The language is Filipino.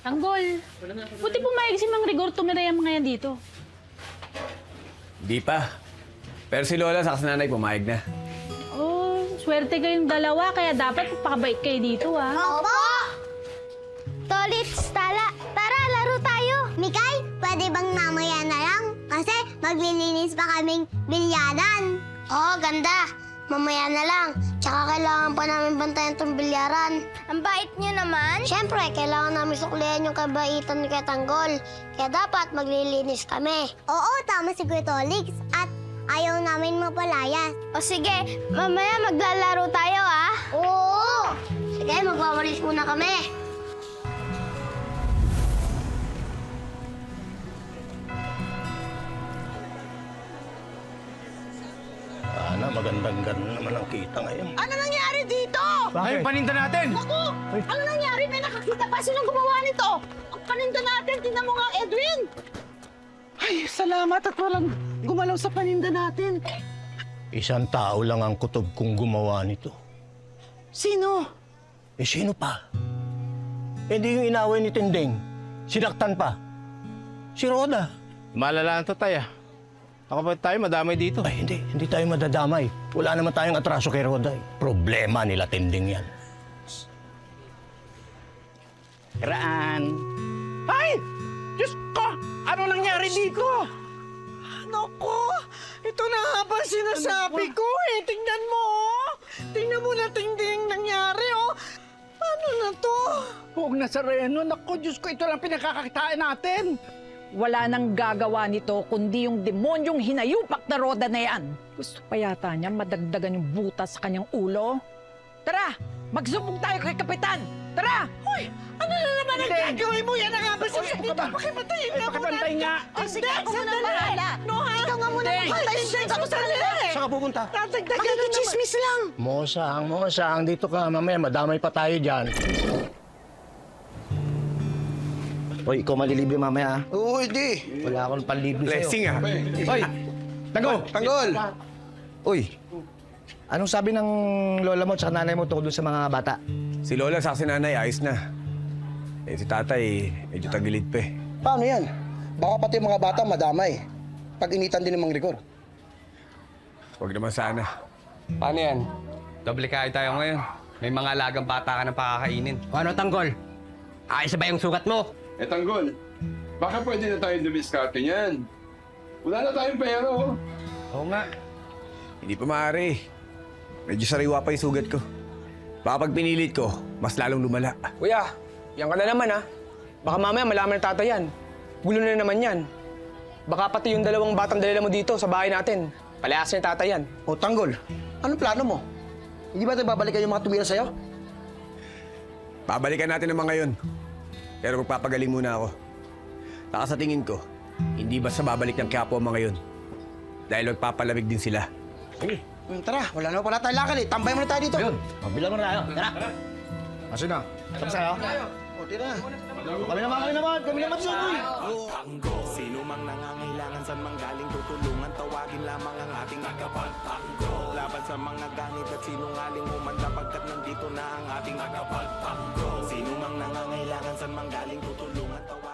Tanggol, buti pumayag si Mang Rigor tumiraya mga yan dito. Di pa. Pero si Lola sa nanay pumayag na. Oh, swerte kayong dalawa, kaya dapat pakabait kayo dito, ah. Opo! Tolits, tara, laro tayo. Mikay, pwede bang mamaya na lang? Kasi maglilinis pa kaming bilyaran. Oo, ganda. Mamaya na lang. Tsaka kailangan pa namin bantayan tong bilyaran. Ang bait niyo naman. Siyempre, kailangan namin suklihan yung kabaitan ni Tanggol. Kaya dapat maglilinis kami. Oo, tama si Kuya Tolix. At ayaw namin mapalayas. O sige, mamaya maglalaro tayo, ah. Oo! Sige, magwawalis muna kami. Sana magandang-ganda naman ang kita ngayon. Ano nangyari dito? Bakit? paninda natin! Naku! Ano nangyari? May nakakita pa. Sinong gumawa nito? Ang paninda natin. Tingnan mo nga, Edwin. Ay, salamat at walang gumalaw sa paninda natin. Isang tao lang ang kutob kong gumawa nito. Sino? Eh, sino pa? Eh, di yung inaway ni Tinding. Sinaktan pa. Si Roda. Malala na to, tay, ah. Ako ba tayo madamay dito? Ay, hindi tayo madadamay. Wala naman tayong atraso kay Roda. Eh. Problema nila Tinding yan. Raan. Ay! Diyos ko! Ano nangyari dito? Naku! Ito na nga ba sinasabi ko eh. Tingnan mo, oh. Tingnan mo na tingding nangyari, oh. Ano na to? Huwag na sa Reno. Naku, Diyos ko, ito lang pinakakakitain natin. Wala nang gagawa nito kundi yung demonyong hinayupak na Roda na yan. Gusto pa yata niya madagdagan yung butas sa kanyang ulo. Tara, magsumbong tayo kay Kapitan. Tara! Uy! Ano na naman ang Hindi. gagawin mo? Yan na nga ba Uy, sinasabi dito? baka ba? Pakipatayin na muna. Pakipantay nga. Hindi, sandali. No, ha? Ikaw nga muna. Pakipatayin ako sa kanila eh. Saan ka pupunta? Makikichismis lang. Mosang, dito ka. Mamaya, madamay pa tayo dyan. Hoy, ikaw malilibre mamaya. Oo, hindi. Wala akong panlibre sa'yo. Blessing ah. Hoy! Tanggol! Tanggol! Uy, anong sabi ng lola mo at nanay mo tungkol doon sa mga bata? Si Lola sa nanay ayos na. Eh si tatay, medyo tagilid pa eh. Paano yan? Baka pati yung mga bata madamay. Pag-initan din ng Mang Rigor. Huwag naman sana. Paano yan? Doble kain tayo ngayon. May mga alagang bata ka na pakakainin. Ano, Tanggol? Ayos ba yung sugat mo? Eh, Tanggol, baka pwede na tayo dumiskarte niyan. Wala na tayong pera, oh. Oo nga. Hindi pa maaari. Medyo sariwa pa yung sugat ko. Baka pag pinilit ko, mas lalong lumala. Kuya, yan ka na naman ha. Baka mamaya malaman ng tatay yan. Gulo na naman yan. Baka pati yung dalawang batang dalila mo dito sa bahay natin. Palayasin ng tatay yan. O Tanggol, anong plano mo? Hindi ba tayo babalikan yung mga tumira sa'yo? Babalikan natin ang mga yun. Pero magpapagaling muna ako. Saka sa tingin ko, hindi basta babalik ng kapwa mga yun. Dahil magpapalamig din sila. Sige. Tara, wala na pala tayong lakad eh. Tambay muna tayo dito. Ayun, mabilang mo na tayo. Tara. Asin na. Tapos tayo. O, tira. Kami naman. Kami naman siya, uy. Sino mang nangangailangan sa manggaling tutulungan, tawagin lamang ang ating tagapagtanggol. Laban sa mga ganit at sinungaling umanda pagkat nandito na ang ating tagapagtanggol. Sino mang nangangailangan sa manggaling tutulungan, tawagin